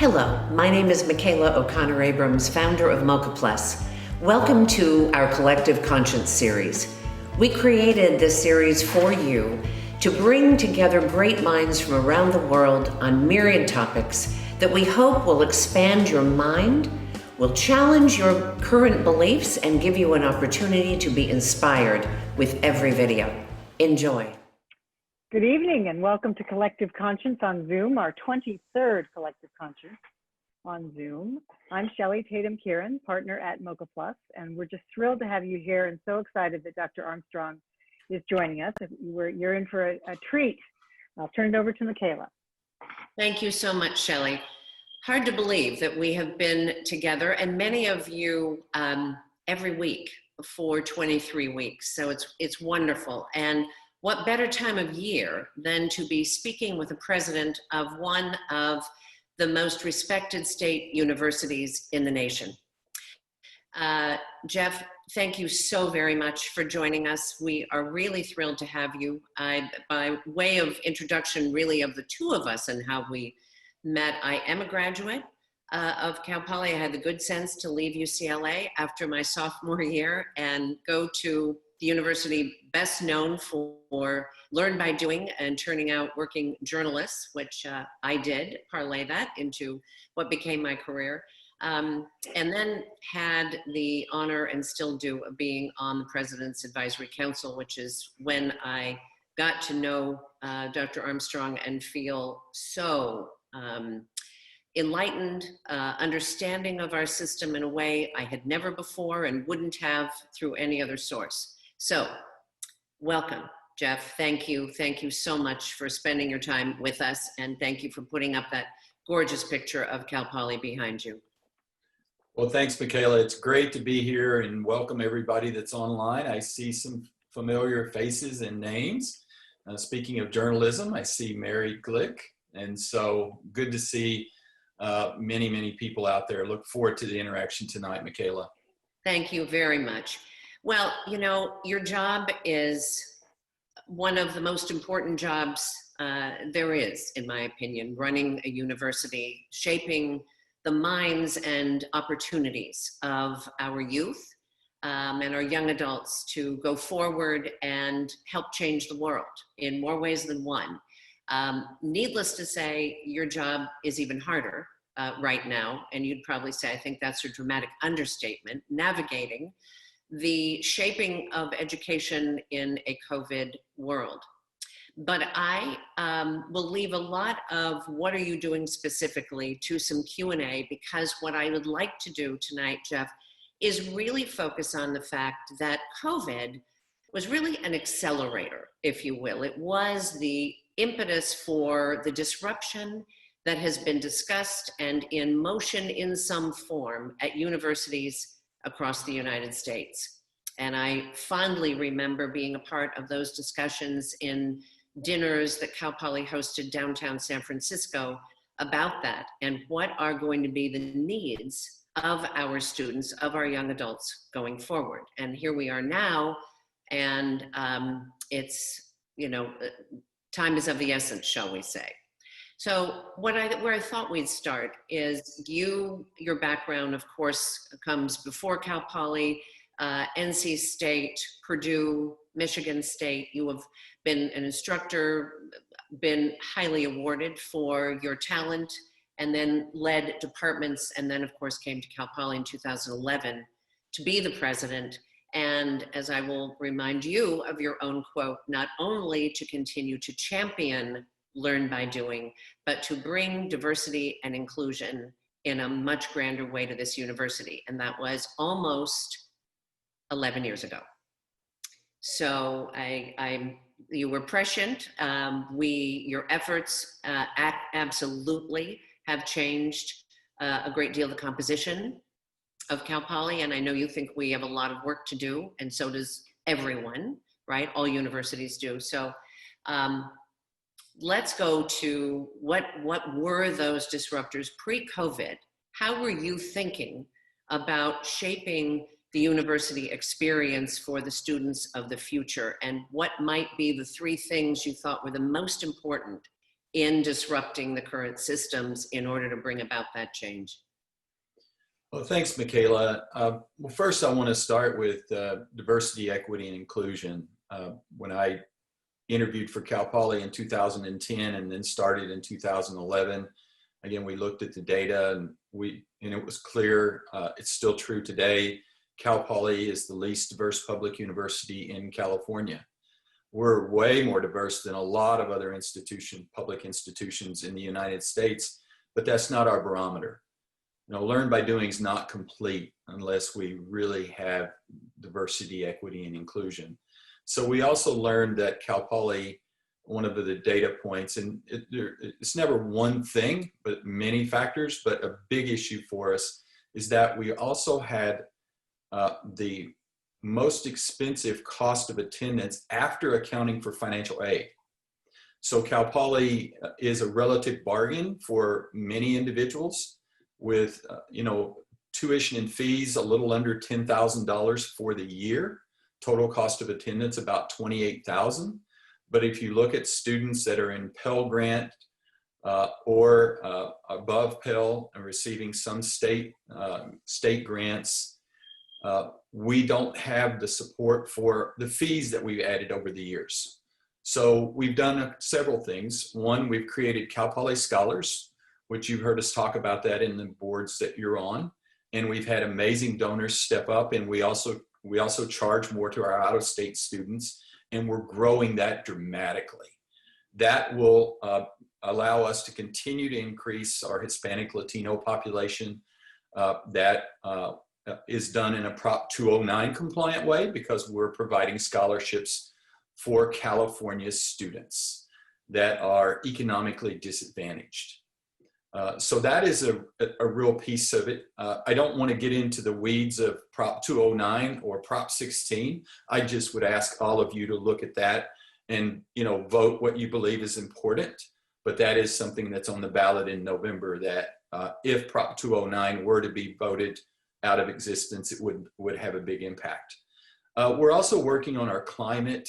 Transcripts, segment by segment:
Hello, my name is Michaela O'Connor Abrams, founder of Mocha Plus. Welcome to our Collective Conscience series. We created this series for you to bring together great minds from around the world on myriad topics that we hope will expand your mind, will challenge your current beliefs, and give you an opportunity to be inspired with every video. Enjoy. Good evening and welcome to Collective Conscience on Zoom, our 23rd Collective Conscience on Zoom. I'm Shelley Tatum Kieran, partner at Mocha Plus, and we're just thrilled to have you here and so excited that Dr. Armstrong is joining us. You're in for a treat. I'll turn it over to Michaela. Thank you so much, Shelley. Hard to believe that we have been together, and many of you every week for 23 weeks. So it's wonderful. And what better time of year than to be speaking with the president of one of the most respected state universities in the nation. Jeff, thank you so very much for joining us. We are really thrilled to have you. By way of introduction, really, of the two of us and how we met, I am a graduate of Cal Poly. I had the good sense to leave UCLA after my sophomore year and go to the university best known for learn by doing and turning out working journalists, which I did parlay that into what became my career. And then had the honor and still do of being on the President's Advisory Council, which is when I got to know Dr. Armstrong and feel so enlightened, understanding of our system in a way I had never before and wouldn't have through any other source. So, welcome, Jeff. Thank you. Thank you so much for spending your time with us, and thank you for putting up that gorgeous picture of Cal Poly behind you. Well, thanks, Michaela. It's great to be here and welcome everybody that's online. I see some familiar faces and names. Speaking of journalism, I see Mary Glick, and so good to see many people out there. Look forward to the interaction tonight, Michaela. Thank you very much. Well, you know, your job is one of the most important jobs there is, in my opinion, running a university, shaping the minds and opportunities of our youth and our young adults to go forward and help change the world in more ways than one. Needless to say, your job is even harder right now, and you'd probably say, I think that's a dramatic understatement, navigating the shaping of education in a COVID world. But I will leave a lot of what are you doing specifically to some Q&A, because what I would like to do tonight, Jeff, is really focus on the fact that COVID was really an accelerator, if you will. It was the impetus for the disruption that has been discussed and in motion in some form at universities across the United States. And I fondly remember being a part of those discussions in dinners that Cal Poly hosted downtown San Francisco about that and what are going to be the needs of our students, of our young adults going forward. And here we are now, and it's, you know, time is of the essence, shall we say. So where I thought we'd start is your background, of course, comes before Cal Poly, NC State, Purdue, Michigan State. You have been an instructor, been highly awarded for your talent, and then led departments, and then of course came to Cal Poly in 2011 to be the president. And as I will remind you of your own quote, not only to continue to champion learn by doing, but to bring diversity and inclusion in a much grander way to this university. And that was almost 11 years ago. So you were prescient. Your efforts absolutely have changed a great deal of the composition of Cal Poly. And I know you think we have a lot of work to do, and so does everyone, right? All universities do. So let's go to what were those disruptors pre-COVID? How were you thinking about shaping the university experience for the students of the future, and what might be the three things you thought were the most important in disrupting the current systems in order to bring about that change? Well, thanks, Michaela. Well, first, I want to start with diversity, equity, and inclusion. When I interviewed for Cal Poly in 2010 and then started in 2011, again, we looked at the data and it was clear, it's still true today. Cal Poly is the least diverse public university in California. We're way more diverse than a lot of other public institutions in the United States, but that's not our barometer. Learn by doing is not complete unless we really have diversity, equity, and inclusion. So we also learned that Cal Poly, one of the data points, and it's never one thing, but many factors, but a big issue for us is that we also had the most expensive cost of attendance after accounting for financial aid. So Cal Poly is a relative bargain for many individuals with, tuition and fees a little under $10,000 for the year. Total cost of attendance about $28,000. But if you look at students that are in Pell Grant or above Pell and receiving some state grants, we don't have the support for the fees that we've added over the years. So we've done several things. One, we've created Cal Poly Scholars, which you've heard us talk about that in the boards that you're on. And we've had amazing donors step up, and we also charge more to our out-of-state students, and we're growing that dramatically. That will allow us to continue to increase our Hispanic Latino population. That is done in a Prop 209 compliant way because we're providing scholarships for California's students that are economically disadvantaged. So that is a real piece of it. I don't want to get into the weeds of Prop 209 or Prop 16. I just would ask all of you to look at that and, vote what you believe is important. But that is something that's on the ballot in November that if Prop 209 were to be voted out of existence, it would have a big impact. We're also working on our climate.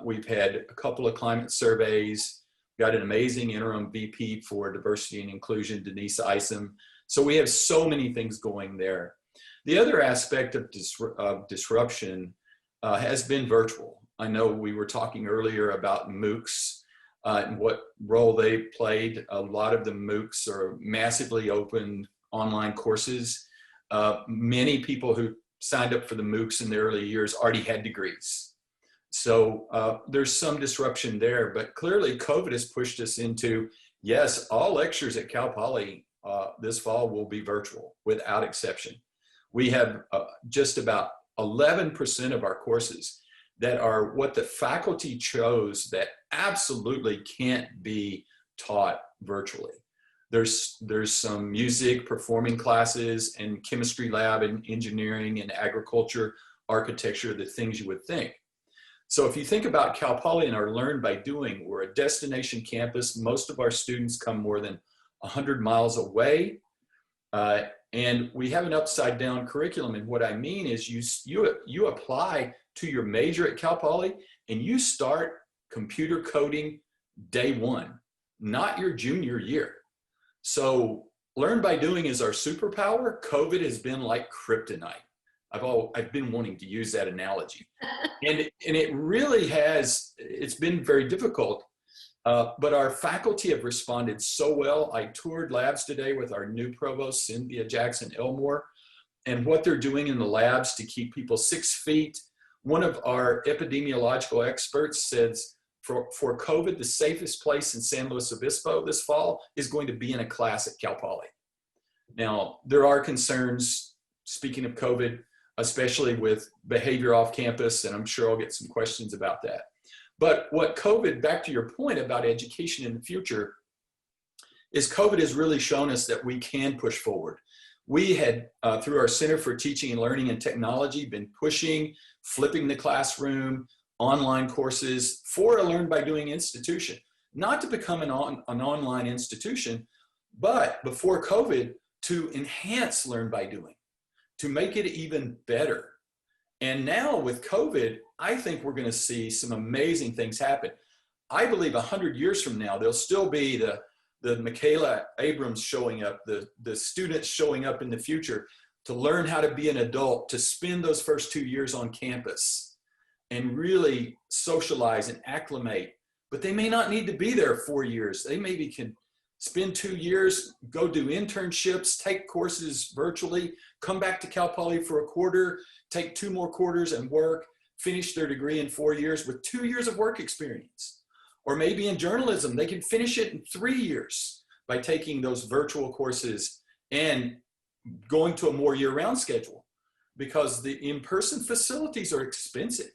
We've had a couple of climate surveys. Got an amazing interim VP for diversity and inclusion, Denise Isom. So we have so many things going there. The other aspect of disruption has been virtual. I know we were talking earlier about MOOCs and what role they played. A lot of the MOOCs are massively open online courses. Many people who signed up for the MOOCs in the early years already had degrees. So there's some disruption there, but clearly COVID has pushed us into, yes, all lectures at Cal Poly this fall will be virtual without exception. We have just about 11% of our courses that are what the faculty chose that absolutely can't be taught virtually. There's some music, performing classes, and chemistry lab, and engineering, and agriculture, architecture, the things you would think. So if you think about Cal Poly and our Learn by Doing, we're a destination campus. Most of our students come more than 100 miles away. And we have an upside down curriculum. And what I mean is you apply to your major at Cal Poly and you start computer coding day one, not your junior year. So Learn by Doing is our superpower. COVID has been like kryptonite. I've been wanting to use that analogy. And it really has, it's been very difficult, but our faculty have responded so well. I toured labs today with our new provost, Cynthia Jackson Elmore, and what they're doing in the labs to keep people 6 feet. One of our epidemiological experts says for COVID, the safest place in San Luis Obispo this fall is going to be in a class at Cal Poly. Now, there are concerns, speaking of COVID, especially with behavior off campus, and I'm sure I'll get some questions about that. But what COVID, back to your point about education in the future, is COVID has really shown us that we can push forward. We had, through our Center for Teaching and Learning and Technology, been pushing, flipping the classroom, online courses for a Learn by Doing institution, not to become an online institution, but before COVID, to enhance Learn by Doing, to make it even better. And now with COVID, I think we're going to see some amazing things happen. I believe 100 years from now, there'll still be the Michaela Abrams showing up, the students showing up in the future to learn how to be an adult, to spend those first 2 years on campus and really socialize and acclimate. But they may not need to be there 4 years. They maybe can spend 2 years, go do internships, take courses virtually, come back to Cal Poly for a quarter, take 2 more quarters and work, finish their degree in 4 years with 2 years of work experience. Or maybe in journalism, they can finish it in 3 years by taking those virtual courses and going to a more year-round schedule, because the in-person facilities are expensive.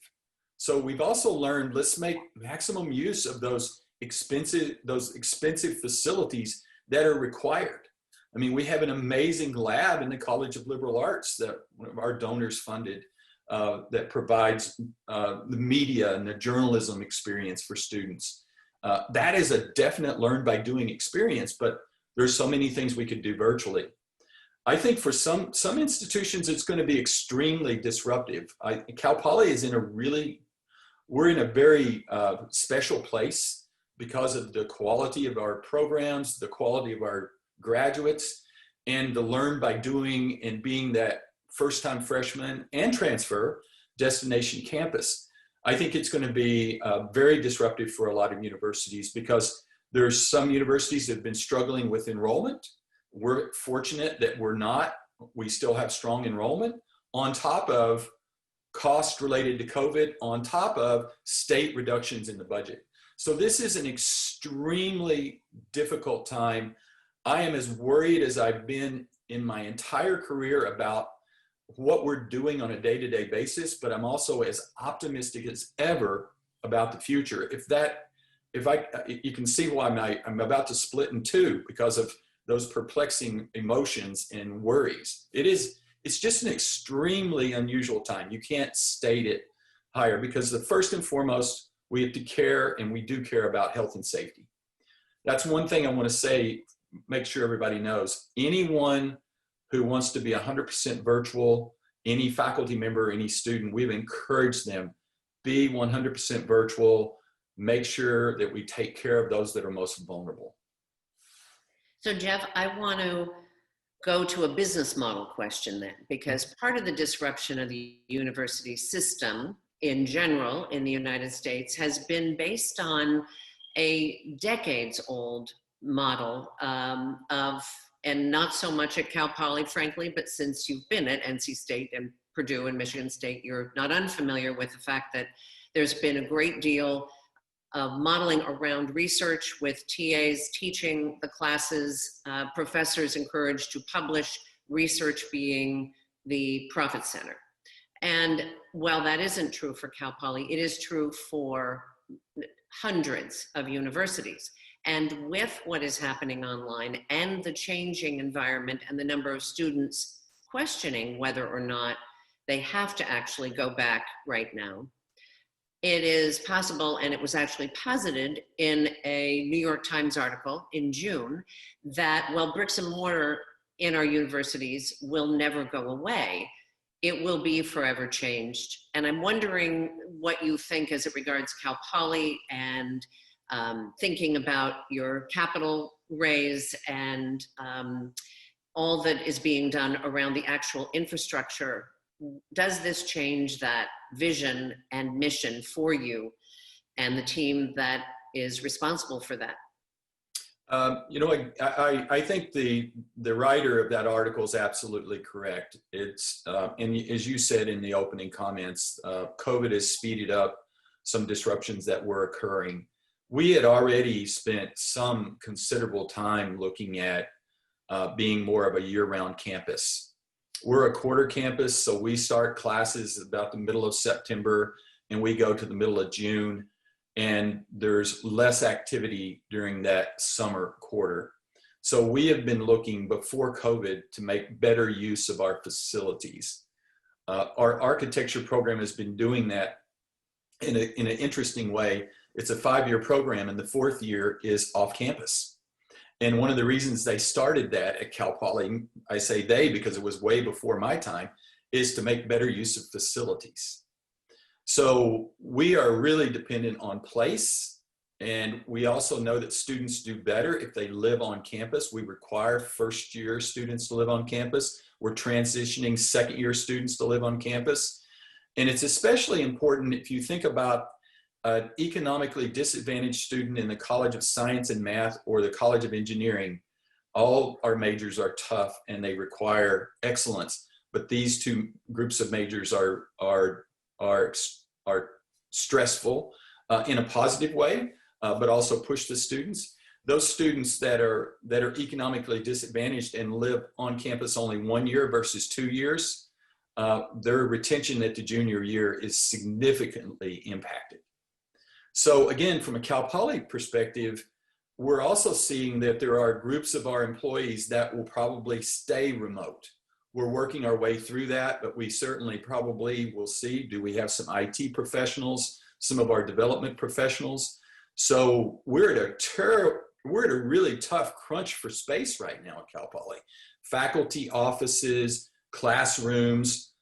So we've also learned, let's make maximum use of those expensive facilities that are required. I mean, we have an amazing lab in the College of Liberal Arts that one of our donors funded, that provides the media and the journalism experience for students. That is a definite learn by doing experience, but there's so many things we could do virtually. I think for some institutions, it's going to be extremely disruptive. Cal Poly is we're in a very special place because of the quality of our programs, the quality of our graduates, and the learn by doing and being that first-time freshman and transfer destination campus. I think it's going to be very disruptive for a lot of universities, because there's some universities that have been struggling with enrollment. We're fortunate that we still have strong enrollment, on top of costs related to COVID, on top of state reductions in the budget. So this is an extremely difficult time. I am as worried as I've been in my entire career about what we're doing on a day-to-day basis, but I'm also as optimistic as ever about the future. You can see why I'm about to split in two because of those perplexing emotions and worries. It's just an extremely unusual time. You can't state it higher, because the first and foremost, we have to care, and we do care about health and safety. That's one thing I want to say, make sure everybody knows. Anyone who wants to be 100% virtual, any faculty member, any student, we've encouraged them, be 100% virtual, make sure that we take care of those that are most vulnerable. So Jeff, I want to go to a business model question then, because part of the disruption of the university system in general in the United States has been based on a decades-old model and not so much at Cal Poly, frankly, but since you've been at NC State and Purdue and Michigan State, you're not unfamiliar with the fact that there's been a great deal of modeling around research, with TAs teaching the classes, professors encouraged to publish, research being the profit center. And while that isn't true for Cal Poly, it is true for hundreds of universities. And with what is happening online and the changing environment and the number of students questioning whether or not they have to actually go back right now, it is possible, and it was actually posited in a New York Times article in June, that while bricks and mortar in our universities will never go away, it will be forever changed. And I'm wondering what you think as it regards Cal Poly and thinking about your capital raise and all that is being done around the actual infrastructure. Does this change that vision and mission for you and the team that is responsible for that? I think the writer of that article is absolutely correct. It's, and as you said in the opening comments, COVID has speeded up some disruptions that were occurring. We had already spent some considerable time looking at being more of a year-round campus. We're a quarter campus, so we start classes about the middle of September and we go to the middle of June, and there's less activity during that summer quarter. So we have been looking before COVID to make better use of our facilities. Our architecture program has been doing that in an interesting way. It's a 5-year program, and the 4th year is off campus. And one of the reasons they started that at Cal Poly, I say they because it was way before my time, is to make better use of facilities. So we are really dependent on place And we also know that students do better if they live on campus. We require first-year students to live on campus. We're transitioning second-year students to live on campus. And it's especially important if you think about an economically disadvantaged student in the College of Science and Math or the College of Engineering. All our majors are tough and they require excellence. But these two groups of majors are stressful in a positive way, but also push the students. Those students that are economically disadvantaged and live on campus only 1 year versus 2 years, their retention at the junior year is significantly impacted. So again, from a Cal Poly perspective, we're also seeing that there are groups of our employees that will probably stay remote. We're working our way through that, but we certainly probably will see, do we have some IT professionals, some of our development professionals? So we're at a really tough crunch for space right now at Cal Poly. Faculty offices, classrooms,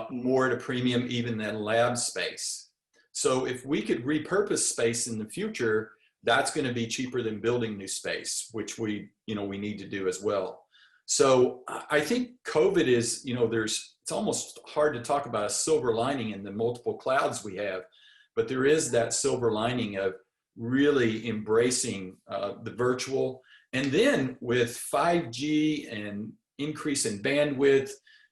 more at a premium even than lab space. So if we could repurpose space in the future, that's going to be cheaper than building new space, which we need to do as well. So I think COVID is, it's almost hard to talk about a silver lining in the multiple clouds we have, but there is that silver lining of really embracing the virtual. And then with 5G and increase in bandwidth,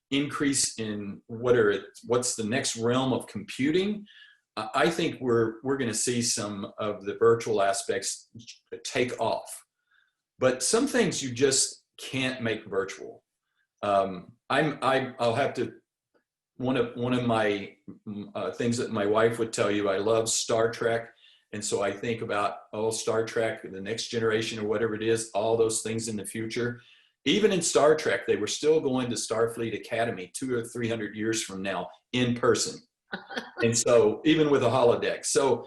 increase in what's the next realm of computing, I think we're going to see some of the virtual aspects take off. But some things you just can't make virtual. I'll have to, one of my things that my wife would tell you, I love Star Trek. And so I think about, Star Trek, the next generation or whatever it is, all those things in the future. Even in Star Trek, they were still going to Starfleet Academy 200 or 300 years from now in person. And so even with a holodeck. So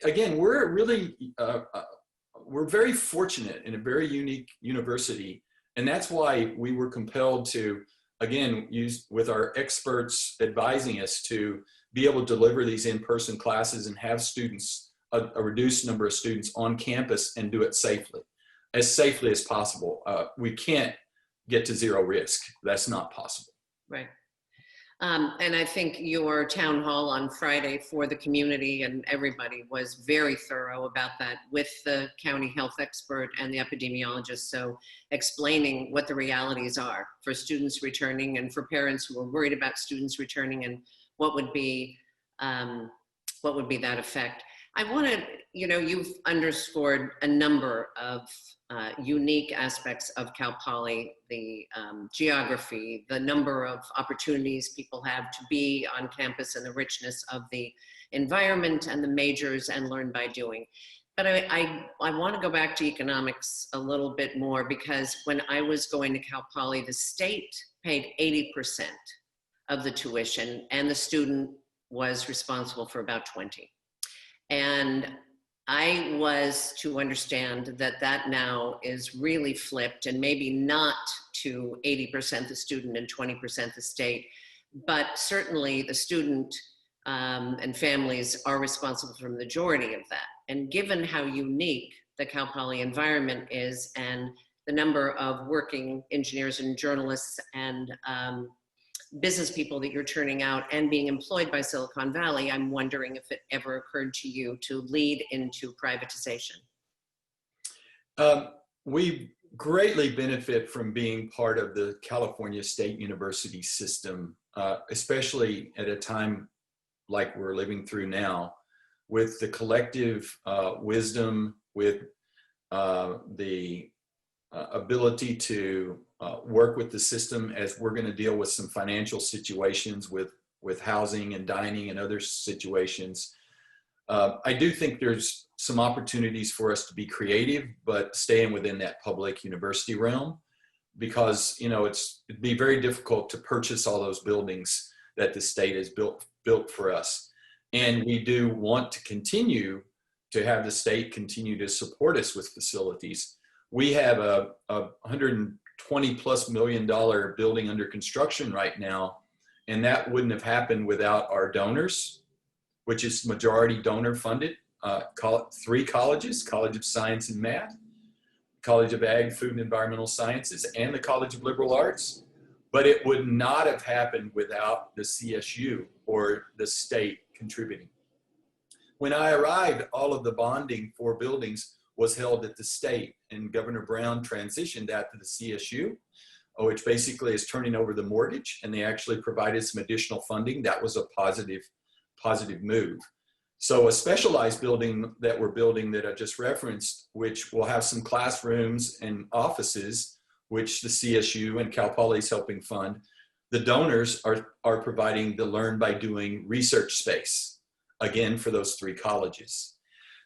again, we're very fortunate in a very unique university. And that's why we were compelled to, again, use with our experts advising us to be able to deliver these in-person classes and have students, a reduced number of students on campus and do it safely as possible. We can't get to zero risk. That's not possible. Right. And I think your town hall on Friday for the community and everybody was very thorough about that with the county health expert and the epidemiologist. So explaining what the realities are for students returning and for parents who are worried about students returning and what would be that effect. I wanted, you've underscored a number of unique aspects of Cal Poly, the geography, the number of opportunities people have to be on campus and the richness of the environment and the majors and learn by doing. But I want to go back to economics a little bit more because when I was going to Cal Poly, the state paid 80% of the tuition and the student was responsible for about 20. And I was to understand that now is really flipped and maybe not to 80% the student and 20% the state, but certainly the student and families are responsible for the majority of that. And given how unique the Cal Poly environment is and the number of working engineers and journalists and business people that you're turning out and being employed by Silicon Valley, I'm wondering if it ever occurred to you to lead into privatization. We greatly benefit from being part of the California State University system, especially at a time like we're living through now, with the collective wisdom, with the ability to work with the system as we're going to deal with some financial situations with housing and dining and other situations. I do think there's some opportunities for us to be creative, but staying within that public university realm, because it'd be very difficult to purchase all those buildings that the state has built for us. And we do want to continue to have the state continue to support us with facilities. We have a $120+ million building under construction right now, and that wouldn't have happened without our donors, which is majority donor funded. three colleges: College of Science and Math, College of Ag, Food and Environmental Sciences, and the College of Liberal Arts. But it would not have happened without the CSU or the state contributing. When I arrived, all of the bonding for buildings was held at the state, and Governor Brown transitioned that to the CSU, which basically is turning over the mortgage, and they actually provided some additional funding. That was a positive move. So a specialized building that we're building that I just referenced, which will have some classrooms and offices, which the CSU and Cal Poly is helping fund. The donors are providing the Learn by Doing research space, again, for those three colleges.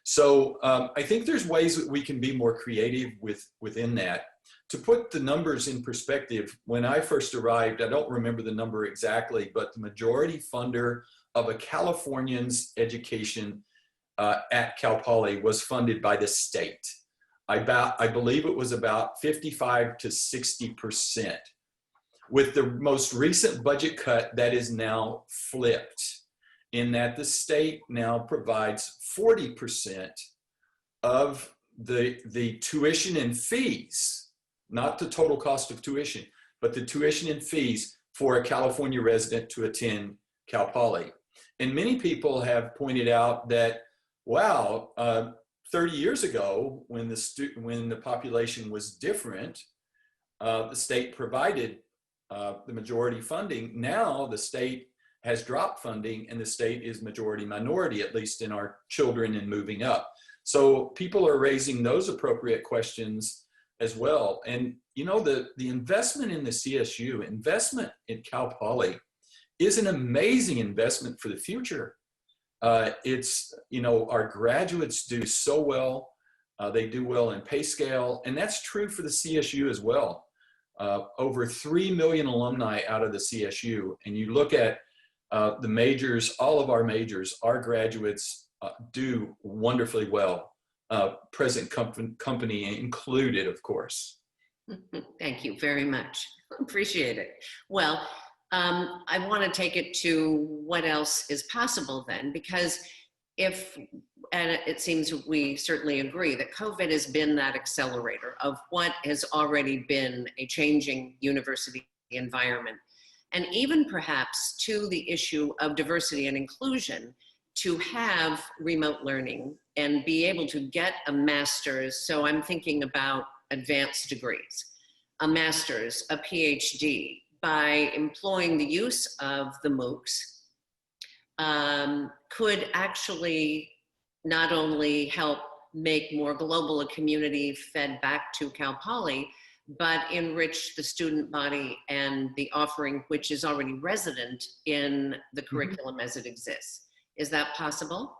So I think there's ways that we can be more creative within that. To put the numbers in perspective, when I first arrived, I don't remember the number exactly, but the majority funder of a Californian's education at Cal Poly was funded by the state. I believe it was about 55 to 60%. With the most recent budget cut, that is now flipped, in that the state now provides 40% of the tuition and fees, not the total cost of tuition, but the tuition and fees for a California resident to attend Cal Poly. And many people have pointed out that, wow, 30 years ago, when the population was different, the state provided the majority funding. Now the state has dropped funding, and the state is majority minority, at least in our children and moving up. So people are raising those appropriate questions as well. And you know, the investment in the CSU, investment in Cal Poly, is an amazing investment for the future. It's, you know, our graduates do so well. They do well in pay scale, and that's true for the CSU as well. Over 3 million alumni out of the CSU, and you look at the majors, all of our majors, our graduates do wonderfully well, present company included, of course. Thank you very much. Appreciate it. Well, I want to take it to what else is possible then, because and it seems we certainly agree that COVID has been that accelerator of what has already been a changing university environment. And even perhaps to the issue of diversity and inclusion, to have remote learning and be able to get a master's. So I'm thinking about advanced degrees, a master's, a PhD, by employing the use of the MOOCs, could actually not only help make more global a community fed back to Cal Poly, but enrich the student body and the offering which is already resident in the curriculum as it exists. Is that possible?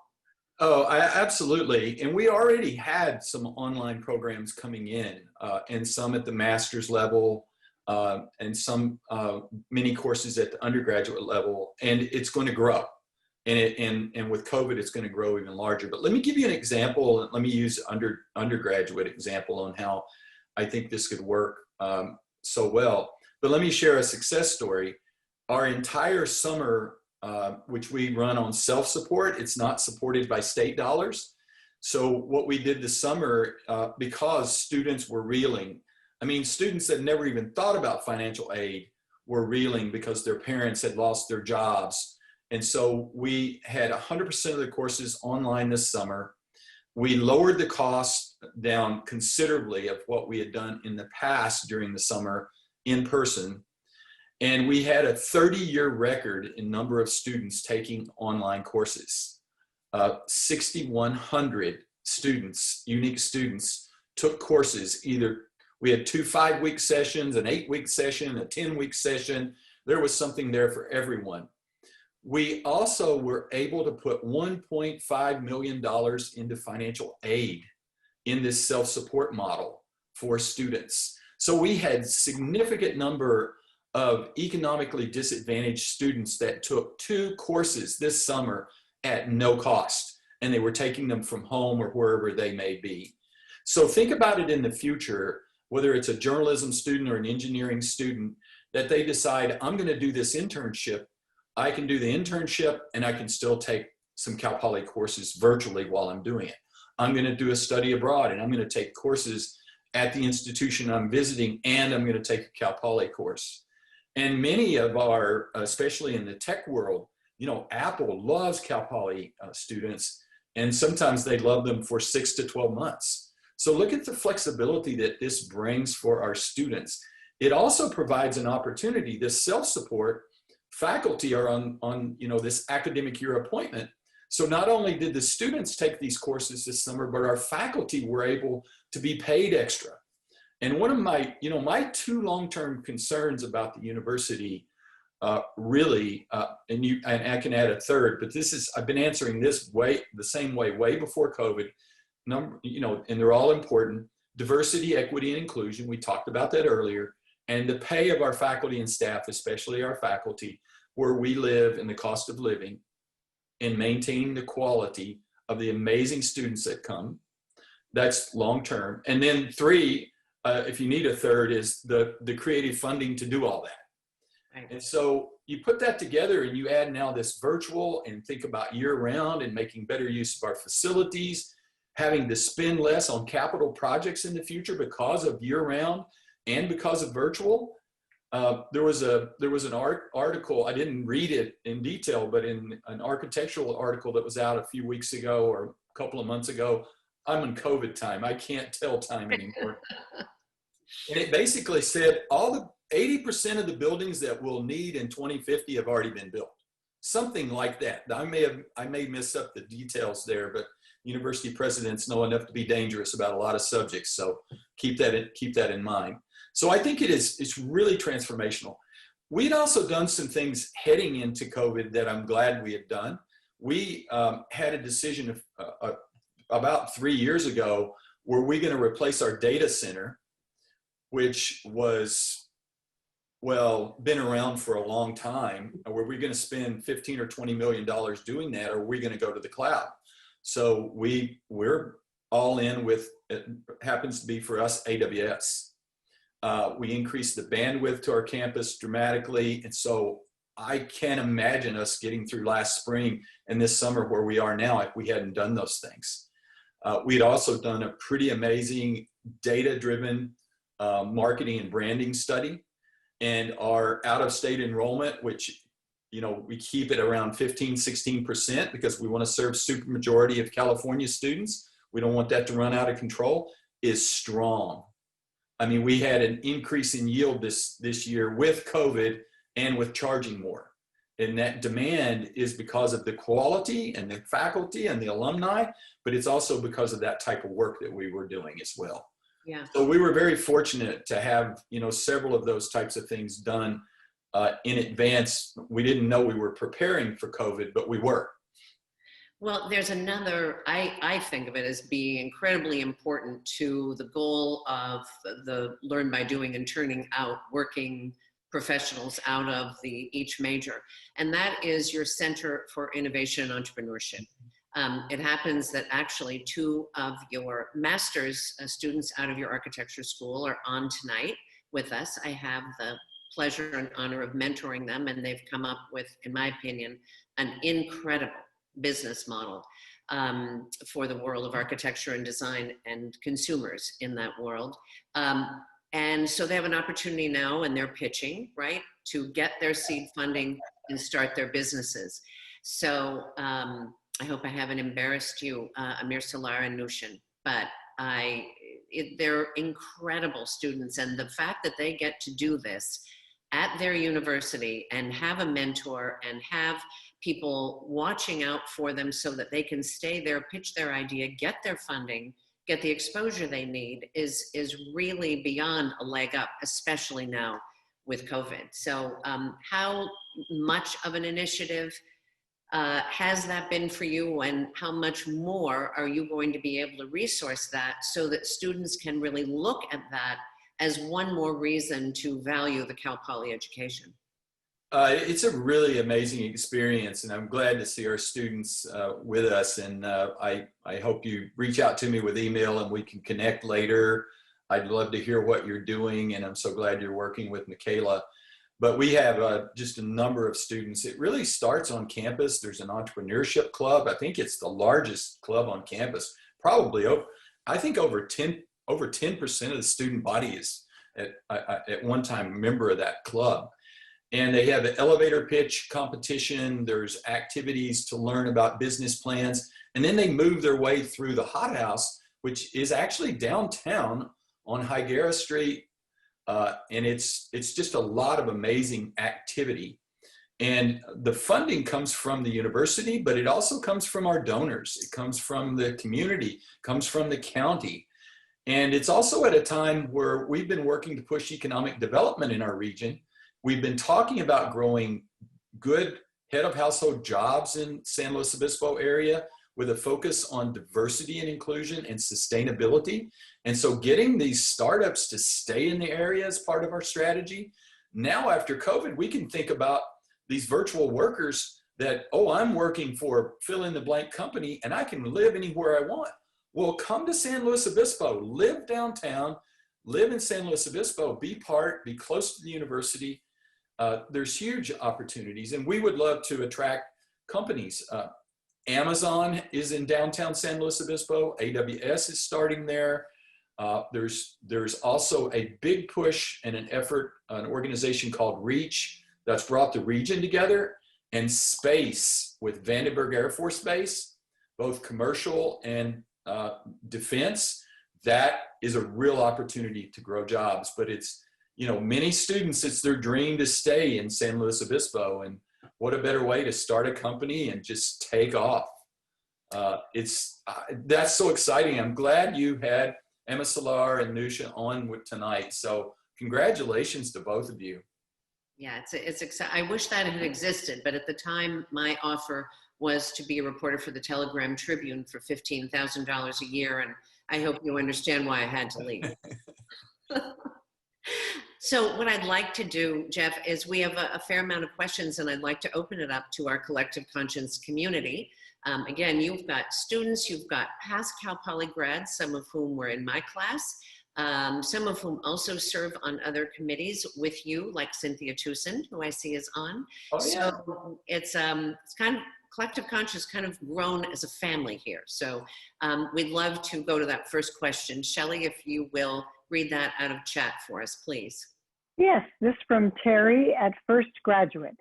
Oh, absolutely. And we already had some online programs coming in, and some at the master's level, and some mini courses at the undergraduate level, and it's going to grow. And with COVID, it's going to grow even larger. But let me give you an example. Let me use undergraduate example on how I think this could work so well. But let me share a success story. Our entire summer, which we run on SelfSupport, it's not supported by state dollars. So what we did this summer, because students were reeling, I mean, students that never even thought about financial aid were reeling because their parents had lost their jobs. And so we had 100% of the courses online this summer. We lowered the cost down considerably of what we had done in the past during the summer in person. And we had a 30-year record in number of students taking online courses. 6,100 students, unique students, took courses. Either we had 2 5-week sessions, an 8-week session, a 10-week session. There was something there for everyone. We also were able to put $1.5 million into financial aid in this self-support model for students. So we had significant number of economically disadvantaged students that took 2 courses this summer at no cost, and they were taking them from home or wherever they may be. So think about it in the future, whether it's a journalism student or an engineering student, that they decide, I'm going to do this internship. I can do the internship and I can still take some Cal Poly courses virtually while I'm doing it. I'm going to do a study abroad, and I'm going to take courses at the institution I'm visiting, and I'm going to take a Cal Poly course. And many of our, especially in the tech world, you know, Apple loves Cal Poly students, and sometimes they love them for 6 to 12 months. So look at the flexibility that this brings for our students. It also provides an opportunity. This self-support faculty are on you know, this academic year appointment. So not only did the students take these courses this summer, but our faculty were able to be paid extra. And one of my, you know, my two long-term concerns about the university really, and I can add a third, but this is, I've been answering this the same way before COVID. You know, and they're all important: diversity, equity, and inclusion. We talked about that earlier. And the pay of our faculty and staff, especially our faculty, where we live, and the cost of living, and maintaining the quality of the amazing students that come. That's long-term. And then three, if you need a third, is the creative funding to do all that. Right. And so you put that together, and you add now this virtual, and think about year-round and making better use of our facilities, having to spend less on capital projects in the future because of year-round and because of virtual. There was an article, I didn't read it in detail, but in an architectural article that was out a few weeks ago or a couple of months ago. I'm in COVID time. I can't tell time anymore. And it basically said all the 80% of the buildings that we'll need in 2050 have already been built. Something like that. I may mess up the details there, but university presidents know enough to be dangerous about a lot of subjects. So keep that in mind. So I think it's really transformational. We'd also done some things heading into COVID that I'm glad we had done. We had a decision about 3 years ago, were we going to replace our data center, which was, well, been around for a long time. Were we going to spend $15 or $20 million doing that, or were we going to go to the cloud? So we're all in with, it happens to be for us, AWS. We increased the bandwidth to our campus dramatically. And so I can't imagine us getting through last spring and this summer where we are now if we hadn't done those things. We'd also done a pretty amazing data-driven marketing and branding study, and our out-of-state enrollment, which, you know, we keep it around 15–16% because we want to serve supermajority of California students. We don't want that to run out of control, is strong. I mean, we had an increase in yield this year with COVID and with charging more. And that demand is because of the quality and the faculty and the alumni, but it's also because of that type of work that we were doing as well. Yeah. So we were very fortunate to have, you know, several of those types of things done in advance. We didn't know we were preparing for COVID, but we were. Well, there's another, I think of it as being incredibly important to the goal of the learn by doing and turning out working professionals out of each major. And that is your Center for Innovation and Entrepreneurship. It happens that actually 2 of your master's students out of your architecture school are on tonight with us. I have the pleasure and honor of mentoring them, and they've come up with, in my opinion, an incredible business model for the world of architecture and design and consumers in that world. And so they have an opportunity now, and they're pitching, right, to get their seed funding and start their businesses. So I hope I haven't embarrassed you, Amir, Salar, and Nushin, but they're incredible students. And the fact that they get to do this at their university and have a mentor and have people watching out for them so that they can stay there, pitch their idea, get their funding, get the exposure they need is really beyond a leg up, especially now with COVID. So how much of an initiative has that been for you, and how much more are you going to be able to resource that so that students can really look at that as one more reason to value the Cal Poly education? It's a really amazing experience, and I'm glad to see our students with us. And I hope you reach out to me with email and we can connect later. I'd love to hear what you're doing, and I'm so glad you're working with Michaela. But we have just a number of students. It really starts on campus. There's an entrepreneurship club. I think it's the largest club on campus. Probably, I think over 10% of the student body is at one time a member of that club. And they have an elevator pitch competition. There's activities to learn about business plans. And then they move their way through the hot house, which is actually downtown on Higuera Street. And it's just a lot of amazing activity. And the funding comes from the university, but it also comes from our donors. It comes from the community, comes from the county. And it's also at a time where we've been working to push economic development in our region. We've been talking about growing good head of household jobs in San Luis Obispo area with a focus on diversity and inclusion and sustainability. And so getting these startups to stay in the area is part of our strategy. Now after COVID, we can think about these virtual workers that, oh, I'm working for fill in the blank company and I can live anywhere I want. Well, come to San Luis Obispo, live downtown, live in San Luis Obispo, be close to the university. There's huge opportunities, and we would love to attract companies. Amazon is in downtown San Luis Obispo. AWS is starting there. There's also a big push and an effort, an organization called REACH that's brought the region together, and space with Vandenberg Air Force Base, both commercial and defense. That is a real opportunity to grow jobs, but it's, many students, it's their dream to stay in San Luis Obispo, and what a better way to start a company and just take off. That's so exciting. I'm glad you had Emma Solar and Nusha on with tonight. So congratulations to both of you. Yeah, it's exciting. I wish that had existed, but at the time, my offer was to be a reporter for the Telegram Tribune for $15,000 a year, and I hope you understand why I had to leave. So what I'd like to do, Jeff, is we have a fair amount of questions, and I'd like to open it up to our collective conscience community. Again, you've got students, you've got past Cal Poly grads, some of whom were in my class, some of whom also serve on other committees with you, like Cynthia Tucson, who I see is on. Oh, yeah. So it's kind of, collective conscience kind of grown as a family here. So we'd love to go to that first question. Shelley, if you will read that out of chat for us, please. Yes, this from Terry at First Graduate.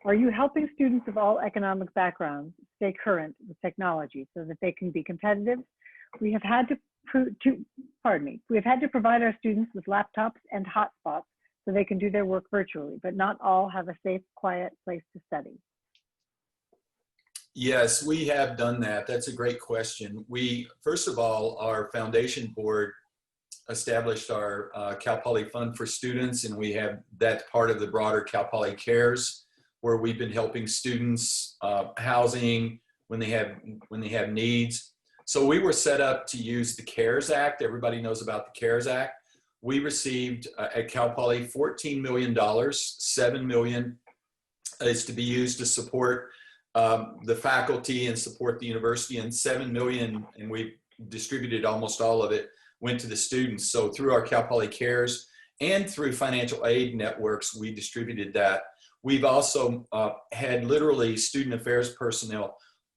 Are you helping students of all economic backgrounds stay current with technology so that they can be competitive? We have had to provide our students with laptops and hotspots so they can do their work virtually, but not all have a safe, quiet place to study. Yes, we have done that. That's a great question. First of all, our foundation board established our Cal Poly Fund for Students, and that's part of the broader Cal Poly Cares, where we've been helping students housing when they have needs. So we were set up to use the CARES Act. Everybody knows about the CARES Act. We received at Cal Poly $14 million. $7 million is to be used to support the faculty and support the university, and $7 million, and we distributed almost all of it, went to the students. So through our Cal Poly Cares and through financial aid networks, we distributed that. We've also had literally student affairs personnel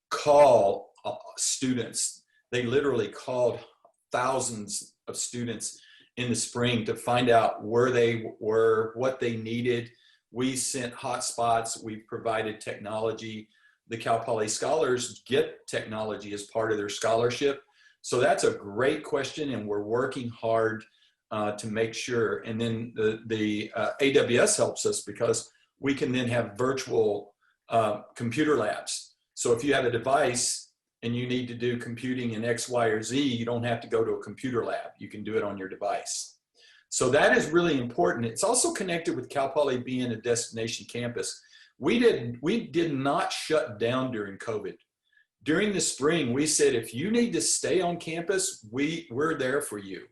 call students. They literally called thousands of students in the spring to find out where they were, what they needed. We sent hotspots. We've provided technology. The Cal Poly scholars get technology as part of their scholarship. So that's a great question, and we're working hard to make sure. And then the AWS helps us because we can then have virtual computer labs. So if you have a device and you need to do computing in X, Y, or Z, you don't have to go to a computer lab. You can do it on your device. So that is really important. It's also connected with Cal Poly being a destination campus. We did not shut down during COVID. During the spring, we said, if you need to stay on campus, we're there for you.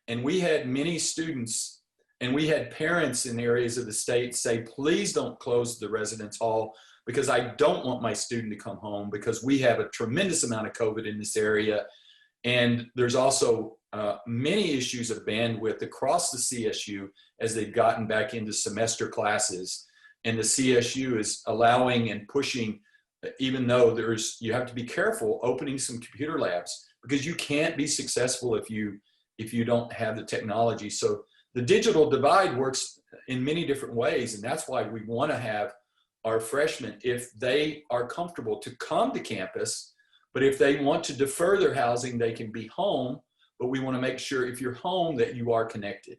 And we had many students and we had parents in areas of the state say, please don't close the residence hall because I don't want my student to come home because we have a tremendous amount of COVID in this area. And there's also many issues of bandwidth across the CSU as they've gotten back into semester classes. And the CSU is allowing and pushing, even though you have to be careful opening some computer labs, because you can't be successful if you don't have the technology. So the digital divide works in many different ways, and that's why we want to have our freshmen, if they are comfortable, to come to campus, but if they want to defer their housing, they can be home, but we want to make sure if you're home that you are connected.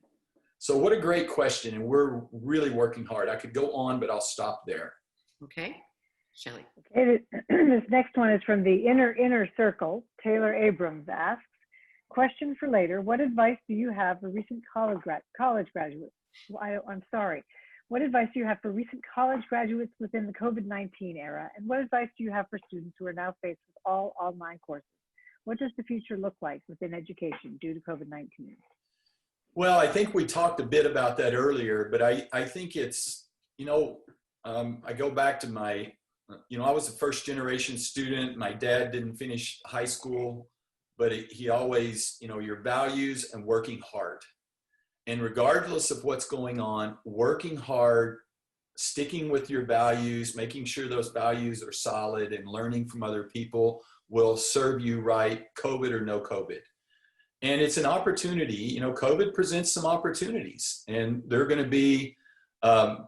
So what a great question, and we're really working hard. I could go on, but I'll stop there. Okay, Shelley. Okay, this next one is from the inner circle. Taylor Abrams asks, question for later, what advice do you have for recent college graduates? I'm sorry. What advice do you have for recent college graduates within the COVID-19 era? And what advice do you have for students who are now faced with all online courses? What does the future look like within education due to COVID-19? Well, I think we talked a bit about that earlier, but I think it's, I go back to my, I was a first generation student. My dad didn't finish high school, but he always, your values and working hard. And regardless of what's going on, working hard, sticking with your values, making sure those values are solid, and learning from other people will serve you right, COVID or no COVID. And it's an opportunity. COVID presents some opportunities, and there are going to be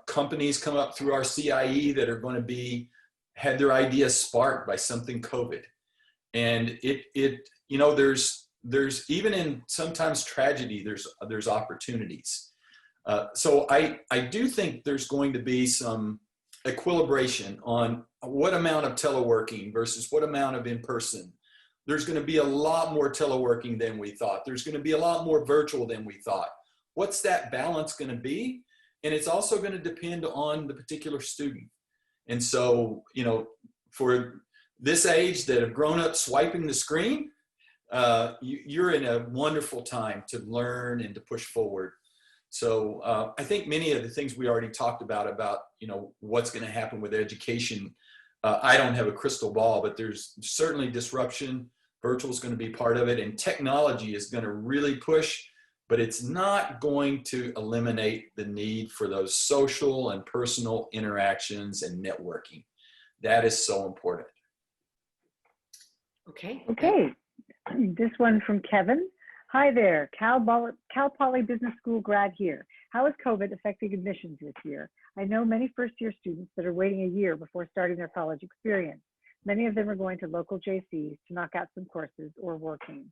companies come up through our CIE that are going to had their ideas sparked by something COVID. And there's even in sometimes tragedy, there's opportunities. So I do think there's going to be some equilibration on what amount of teleworking versus what amount of in-person. There's going to be a lot more teleworking than we thought. There's going to be a lot more virtual than we thought. What's that balance going to be? And it's also going to depend on the particular student. And so, for this age that have grown up swiping the screen, you're in a wonderful time to learn and to push forward. So I think many of the things we already talked about, what's going to happen with education, I don't have a crystal ball, but there's certainly disruption. Virtual is going to be part of it, and technology is going to really push, but it's not going to eliminate the need for those social and personal interactions and networking. That is so important. Okay. Okay. This one from Kevin. Hi there, Cal Poly Business School grad here. How is COVID affecting admissions this year? I know many first-year students that are waiting a year before starting their college experience. Many of them are going to local JCs to knock out some courses or working.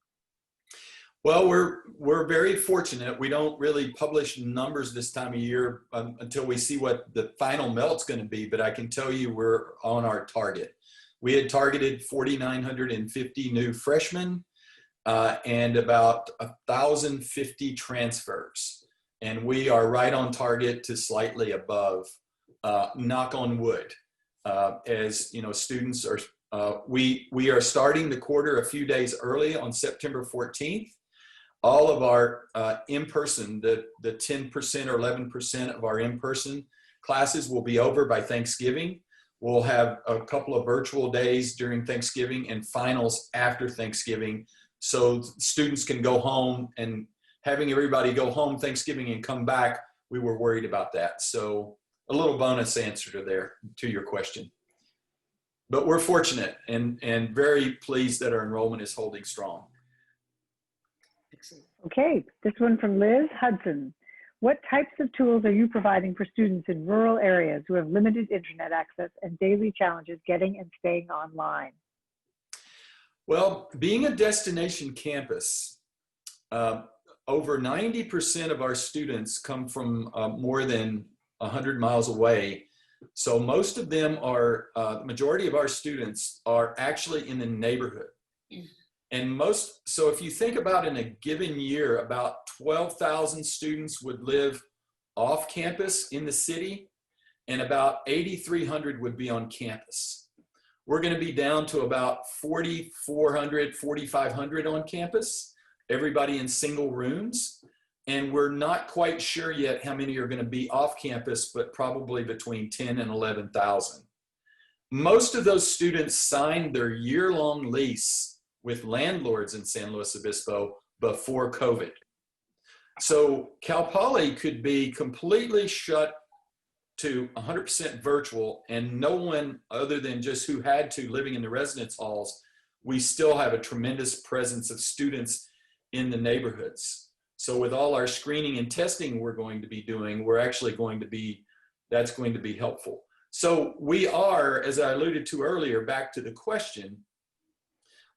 Well, we're very fortunate. We don't really publish numbers this time of year until we see what the final melt's going to be, but I can tell you we're on our target. We had targeted 4,950 new freshmen and about 1,050 transfers. And we are right on target to slightly above, knock on wood. As students are, we are starting the quarter a few days early on September 14th. All of our in-person, the 10% or 11% of our in-person classes will be over by Thanksgiving. We'll have a couple of virtual days during Thanksgiving and finals after Thanksgiving, so students can go home. And having everybody go home Thanksgiving and come back, we were worried about that. So a little bonus answer to your question. But we're fortunate and very pleased that our enrollment is holding strong. Excellent. Okay, this one from Liz Hudson. What types of tools are you providing for students in rural areas who have limited internet access and daily challenges getting and staying online? Well, being a destination campus, over 90% of our students come from more than 100 miles away. So most of them are, the majority of our students are actually in the neighborhood. And so if you think about in a given year, about 12,000 students would live off campus in the city, and about 8,300 would be on campus. We're going to be down to about 4,400, 4,500 on campus, everybody in single rooms. And we're not quite sure yet how many are going to be off campus, but probably between 10 and 11,000. Most of those students signed their year-long lease with landlords in San Luis Obispo before COVID. So Cal Poly could be completely shut to 100% virtual, and no one other than just who had to living in the residence halls. We still have a tremendous presence of students in the neighborhoods. So with all our screening and testing we're going to be doing, we're actually going to be, that's going to be helpful. So we are, as I alluded to earlier, back to the question,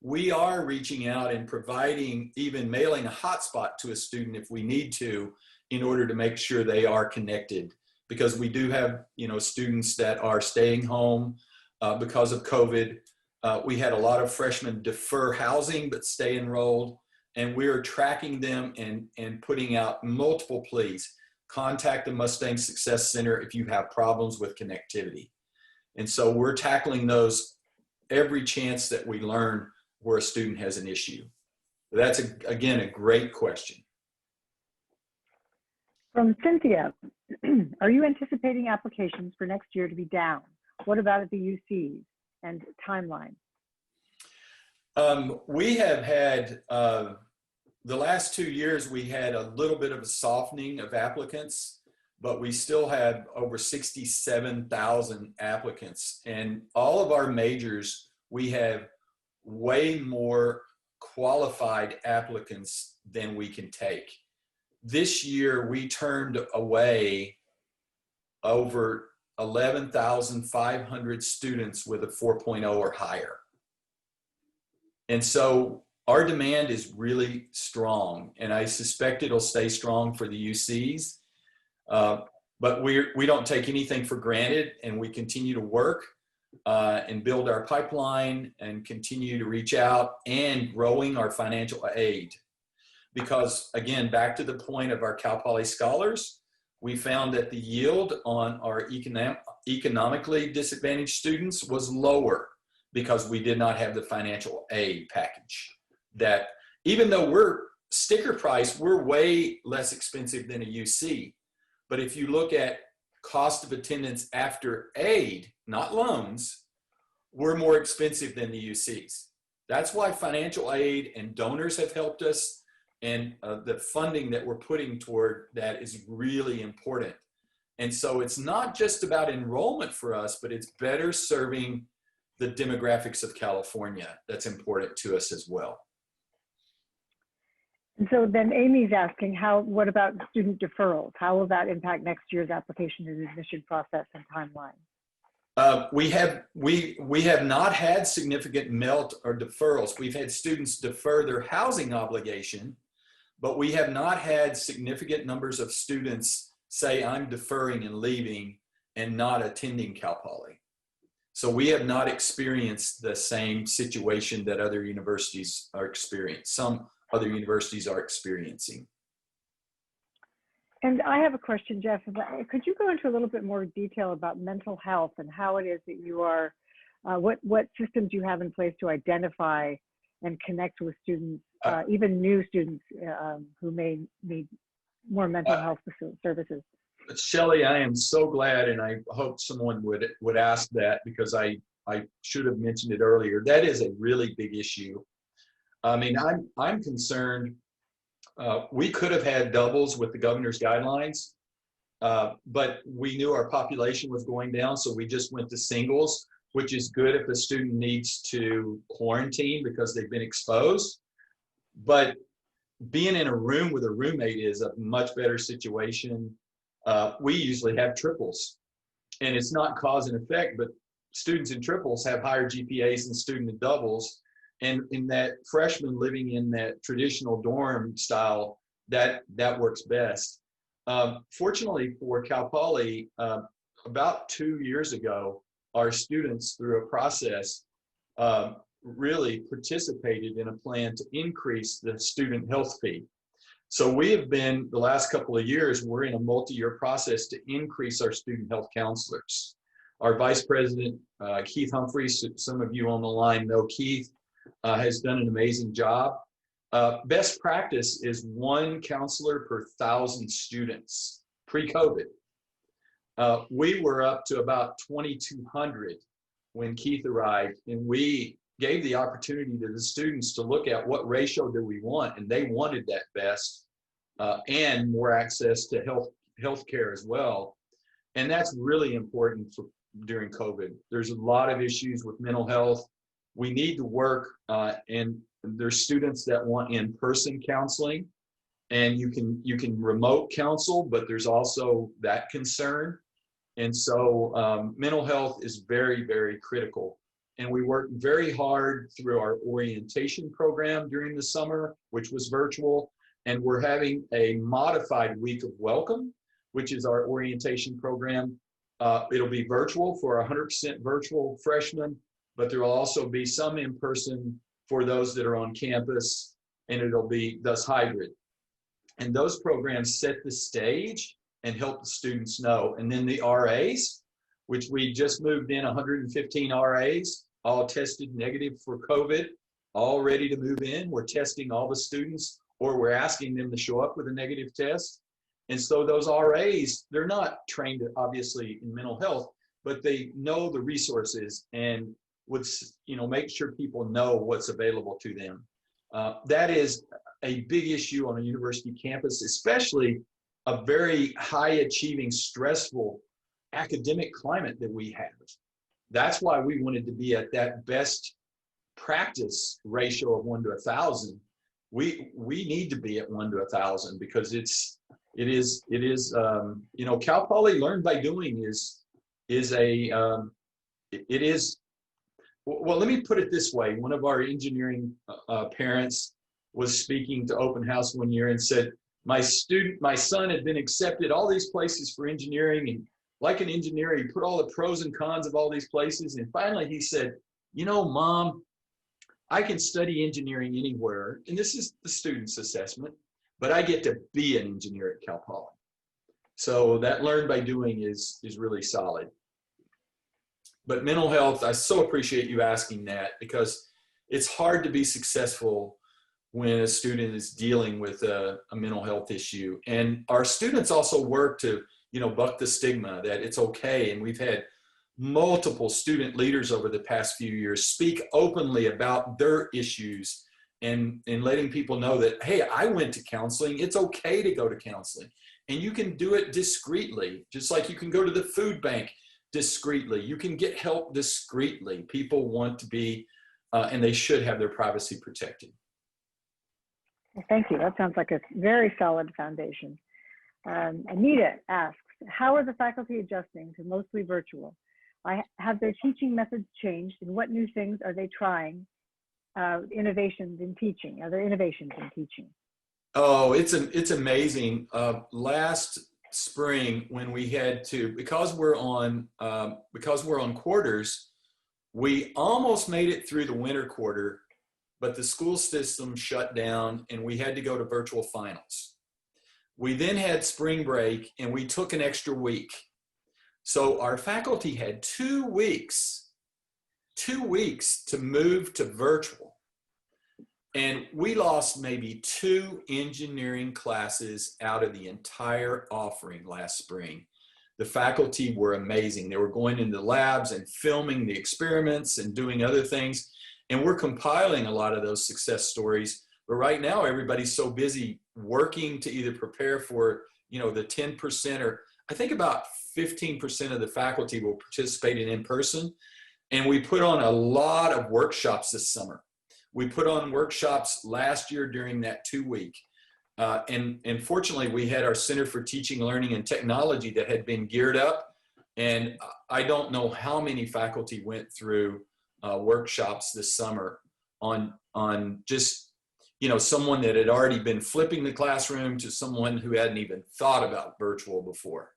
we are reaching out and providing, even mailing a hotspot to a student if we need to, in order to make sure they are connected. Because we do have, students that are staying home because of COVID. We had a lot of freshmen defer housing but stay enrolled, and we're tracking them and putting out multiple pleas. Contact the Mustang Success Center if you have problems with connectivity. And so we're tackling those every chance that we learn where a student has an issue. That's, again, a great question. From Cynthia, are you anticipating applications for next year to be down? What about at the UCs and timeline? We have had, the last 2 years, we had a little bit of a softening of applicants, but we still have over 67,000 applicants. And all of our majors, we have way more qualified applicants than we can take. This year, we turned away over 11,500 students with a 4.0 or higher. And so our demand is really strong, and I suspect it'll stay strong for the UCs. But we don't take anything for granted, and we continue to work and build our pipeline and continue to reach out and growing our financial aid. Because again, back to the point of our Cal Poly scholars, we found that the yield on our economically disadvantaged students was lower because we did not have the financial aid package. That even though we're sticker price, we're way less expensive than a UC. But if you look at cost of attendance after aid, not loans, we're more expensive than the UCs. That's why financial aid and donors have helped us. And the funding that we're putting toward that is really important. And so it's not just about enrollment for us, but it's better serving the demographics of California. That's important to us as well. And so then Amy's asking, what about student deferrals? How will that impact next year's application and admission process and timeline? We have not had significant melt or deferrals. We've had students defer their housing obligation, but we have not had significant numbers of students say, I'm deferring and leaving and not attending Cal Poly. So we have not experienced the same situation that other universities are experiencing. Some other universities are experiencing. And I have a question, Jeff. Could you go into a little bit more detail about mental health and how it is that you are, what systems you have in place to identify and connect with students, even new students who may need more mental health services? Shelley, I am so glad, and I hope someone would ask that, because I should have mentioned it earlier. That is a really big issue. I mean, I'm concerned. We could have had doubles with the governor's guidelines, but we knew our population was going down, so we just went to singles, which is good if a student needs to quarantine because they've been exposed. But being in a room with a roommate is a much better situation. We usually have triples, and it's not cause and effect, but students in triples have higher GPAs than student in doubles. And in that freshman living in that traditional dorm style, that works best. Fortunately for Cal Poly, about 2 years ago, our students, through a process, really participated in a plan to increase the student health fee. So we have been, the last couple of years, we're in a multi-year process to increase our student health counselors. Our Vice President, Keith Humphreys, some of you on the line know Keith, has done an amazing job. Best practice is 1 counselor per 1,000 students pre-COVID. We were up to about 2,200 when Keith arrived, and we gave the opportunity to the students to look at what ratio do we want, and they wanted that best and more access to healthcare as well. And that's really important during COVID. There's a lot of issues with mental health. We need to work, and there's students that want in-person counseling, and you can remote counsel, but there's also that concern. And so mental health is very, very critical. And we worked very hard through our orientation program during the summer, which was virtual. And we're having a modified week of welcome, which is our orientation program. It'll be virtual for 100% virtual freshmen, but there will also be some in person for those that are on campus, and it'll be thus hybrid. And those programs set the stage and help the students know. And then the RAs, which we just moved in 115 RAs, all tested negative for COVID, all ready to move in. We're testing all the students, or we're asking them to show up with a negative test. And so those RAs, they're not trained obviously in mental health, but they know the resources and would, make sure people know what's available to them. That is a big issue on a university campus, especially a very high achieving, stressful academic climate that we have. That's why we wanted to be at that best practice ratio of 1 to 1,000. We need to be at 1 to 1,000 because it is Cal Poly Learn by Doing well, let me put it this way. One of our engineering parents was speaking to open house one year and said, my son had been accepted all these places for engineering, and like an engineer, he put all the pros and cons of all these places. And finally he said, Mom, I can study engineering anywhere. And this is the student's assessment, but I get to be an engineer at Cal Poly. So that Learn by Doing is really solid. But mental health, I so appreciate you asking that, because it's hard to be successful when a student is dealing with a mental health issue. And our students also work to, buck the stigma that it's okay. And we've had multiple student leaders over the past few years speak openly about their issues and letting people know that, hey, I went to counseling. It's okay to go to counseling. And you can do it discreetly, just like you can go to the food bank discreetly. You can get help discreetly. People want to be, and they should have their privacy protected. Well, thank you. That sounds like a very solid foundation. Anita asks, how are the faculty adjusting to mostly virtual? Have their teaching methods changed, and what new things are they trying? Innovations in teaching. Are there innovations in teaching? Oh, it's amazing. Last spring, when we had to, because we're on quarters, we almost made it through the winter quarter, but the school system shut down and we had to go to virtual finals. We then had spring break and we took an extra week. So our faculty had 2 weeks to move to virtual. And we lost maybe 2 engineering classes out of the entire offering last spring. The faculty were amazing. They were going into labs and filming the experiments and doing other things. And we're compiling a lot of those success stories. But right now, everybody's so busy working to either prepare for, the 10%, or I think about 15% of the faculty will participate in person. And we put on a lot of workshops this summer. We put on workshops last year during that 2-week. And fortunately, we had our Center for Teaching, Learning, and Technology that had been geared up. And I don't know how many faculty went through workshops this summer on just, someone that had already been flipping the classroom to someone who hadn't even thought about virtual before.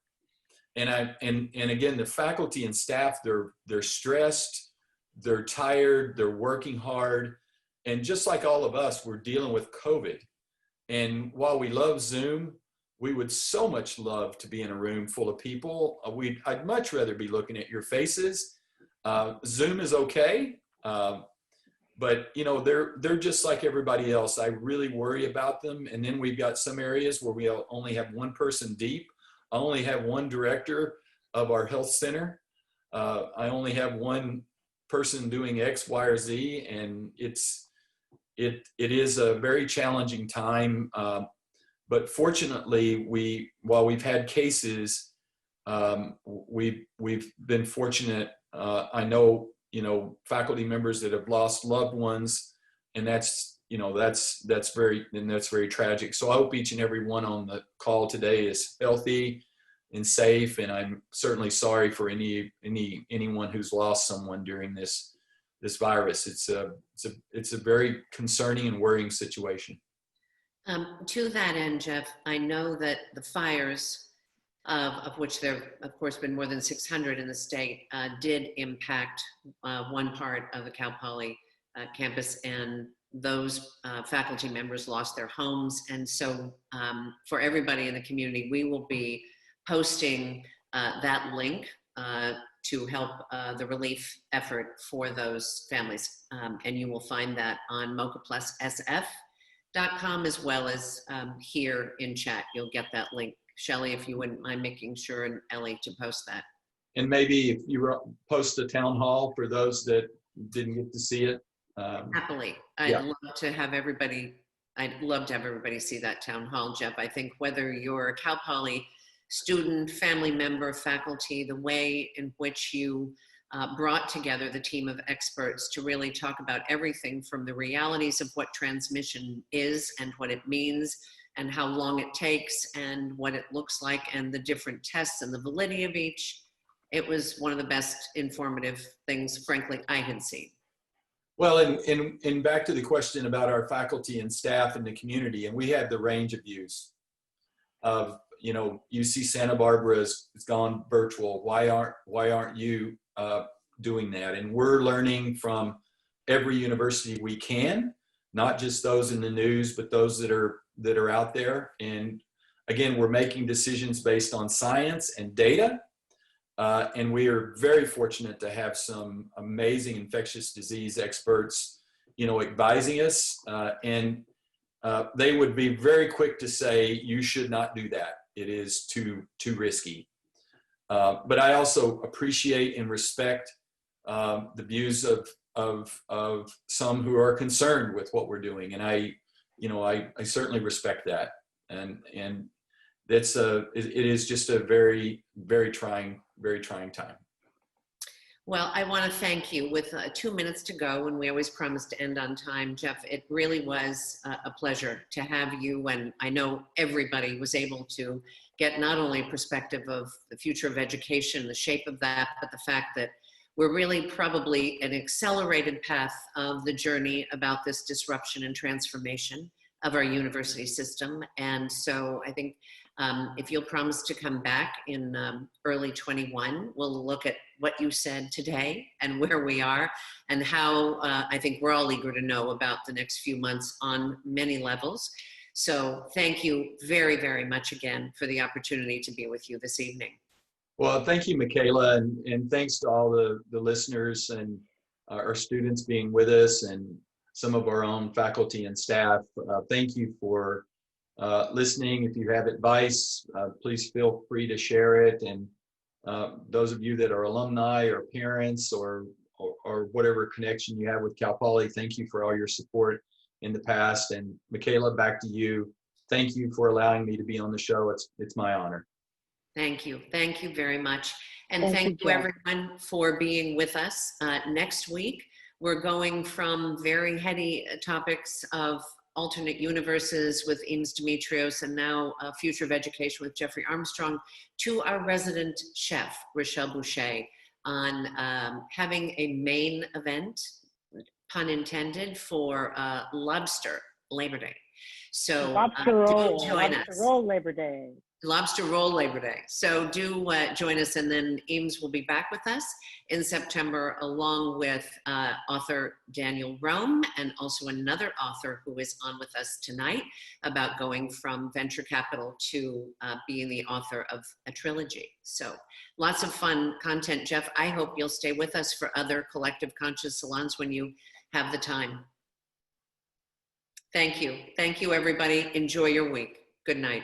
And again, the faculty and staff, they're stressed, they're tired, they're working hard. And just like all of us, we're dealing with COVID. And while we love Zoom, we would so much love to be in a room full of people. I'd much rather be looking at your faces. Zoom is okay, but they're just like everybody else. I really worry about them. And then we've got some areas where we only have one person deep. I only have one director of our health center. I only have one person doing X, Y, or Z, and it is a very challenging time. But fortunately, while we've had cases, we've been fortunate. I know, faculty members that have lost loved ones, and that's very tragic. So I hope each and every one on the call today is healthy and safe. And I'm certainly sorry for anyone who's lost someone during this virus. It's a very concerning and worrying situation. To that end, Jeff, I know that the fires, of which there have, of course, been more than 600 in the state, did impact one part of the Cal Poly campus, and those faculty members lost their homes. And so for everybody in the community, we will be posting that link to help the relief effort for those families. And you will find that on mocaplussf.com, as well as here in chat. You'll get that link. Shelley, if you wouldn't mind making sure, and Ellie, to post that. And maybe if you post a town hall for those that didn't get to see it. Happily. I'd love to have everybody see that town hall, Jeff. I think whether you're a Cal Poly student, family member, faculty, the way in which you brought together the team of experts to really talk about everything from the realities of what transmission is and what it means and how long it takes and what it looks like and the different tests and the validity of each. It was one of the best informative things, frankly, I had seen. Well, and back to the question about our faculty and staff in the community, and we have the range of views of, UC Santa Barbara has gone virtual. Why aren't you doing that? And we're learning from every university we can, not just those in the news, but those that are out there. And again, we're making decisions based on science and data. And we are very fortunate to have some amazing infectious disease experts, advising us. And they would be very quick to say, you should not do that. It is too risky. But I also appreciate and respect the views of some who are concerned with what we're doing. And I certainly respect that. And it is just a very, very trying time. Well, I want to thank you. With 2 minutes to go, and we always promise to end on time, Jeff, it really was a pleasure to have you. And I know everybody was able to get not only a perspective of the future of education, the shape of that, but the fact that we're really probably an accelerated path of the journey about this disruption and transformation of our university system. And so I think if you'll promise to come back in early 21, we'll look at what you said today and where we are and how I think we're all eager to know about the next few months on many levels. So thank you very, very much again for the opportunity to be with you this evening. Well, thank you, Michaela, and thanks to all the listeners and our students being with us and some of our own faculty and staff. Thank you for listening. If you have advice, please feel free to share it. And those of you that are alumni or parents or whatever connection you have with Cal Poly, thank you for all your support in the past. And Michaela, back to you. Thank you for allowing me to be on the show. It's my honor. Thank you. Thank you very much. And thank you everyone for being with us. Next week, we're going from very heady topics of alternate universes with Eames Demetrios and now Future of Education with Jeffrey Armstrong to our resident chef, Rochelle Boucher, on having a main event, pun intended, for Lobster Labor Day. So do join us. Lobster Roll Labor Day. Lobster Roll Labor Day. So do join us, and then Eames will be back with us in September, along with author Daniel Rome, and also another author who is on with us tonight about going from venture capital to being the author of a trilogy. So lots of fun content, Jeff. I hope you'll stay with us for other Collective Conscious salons when you have the time. Thank you. Thank you, everybody. Enjoy your week. Good night.